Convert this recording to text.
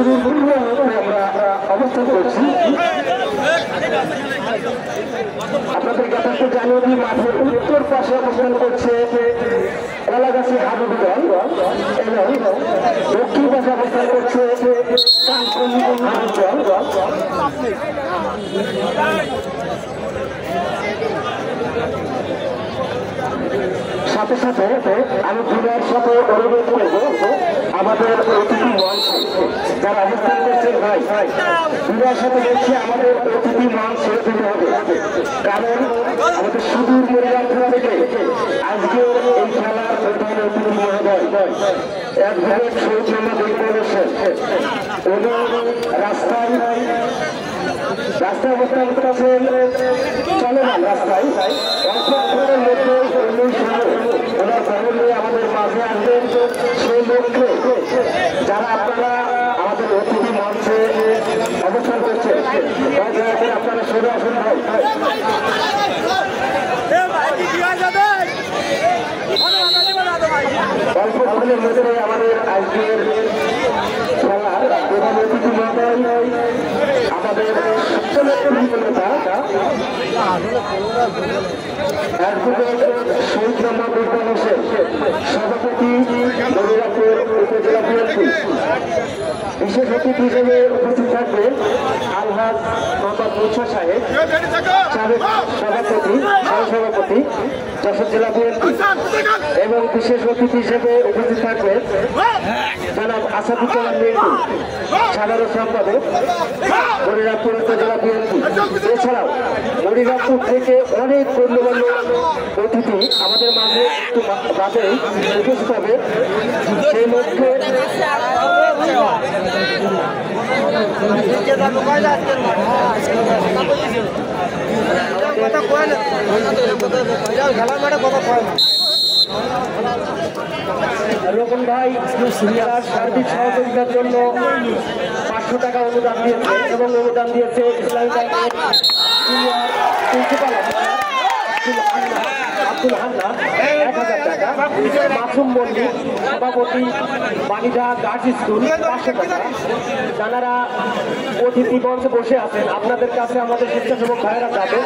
শুরুর মধ্যে আমরা অবস্থান করছি। আপনাদের যথেষ্ট জানিয়ে দিই, মাঠের উত্তর পাশে অবস্থান করছে কলাগাছি হাবুব দল এবং দক্ষিণ পাশে অবস্থান করছে কাঞ্চন হাবুব দল। সাথে সাথে আমি ক্রীড়ার সাথে অনুরোধ করবো আমাদের অতিথি মঞ্চ যারা অবস্থান করছেন ভাই ক্রীড়ার সাথে দেখছি আমাদের অতিথি মঞ্চ ছেড়ে দিতে হবে, কারণ আমাদের সুদূর মরিগাঁও থেকে আজকের এই খেলার প্রধান অতিথি মহোদয় অ্যাডভোকেট শহীদ মোহাম্মদ ইকবাল হোসেন এবং রাস্তায় অবস্থান করছেন চলমান রাস্তায় অল্পক্ষণের মধ্যে ওনার খবর নিয়ে আমাদের মাঝে আসবেন। সেই লক্ষ্যে যারা আপনারা আমাদের অতিথি মঞ্চে অবস্থান করছেন আপনারা সরে আসুন ভাই। অল্পক্ষণের মধ্যে আমাদের আজকের খেলার প্রধান অতিথি মহোদয় আমাদের শহীদ মোহাম্মদ ইকবাল হোসেন সভাপতি মনিরামপুর উপজেলা বিএনপি। বিশেষ অতিথি হিসেবে উপস্থিত থাকবেন আলহাজ মোহাম্মদ মুছা সাহেব সাবেক সভাপতি সহসভাপতি যশোর জেলা বিএনপি এবং বিশেষ অতিথি হিসেবে উপস্থিত থাকবেন জনাব আসাদুজ্জামান মিন্টু সাধারণ সম্পাদক মনিরামপুর উপজেলা বিএনপি। এছাড়াও মনিরামপুর থেকে অনেক গণ্যমান্য অতিথি আমাদের মাঝে একটু বাদেই উপস্থিত হবে। সেই মধ্যে রোকন ভাই তার সার্বিক সহযোগিতার জন্য 500 টাকা অনুদান দিয়েছে এবং অনুদান দিয়েছে ইসলামী ব্যাংকের প্রিন্সিপাল আব্দুল হান্না 1000 টাকা, মাসুম মল্লিক সভাপতি বালিদা গার্লস স্কুল 500 টাকা। যারা অতিথি মঞ্চে বসে আছেন আপনাদের কাছে আমাদের স্বেচ্ছাসেবক ভাইয়েরা যাবে।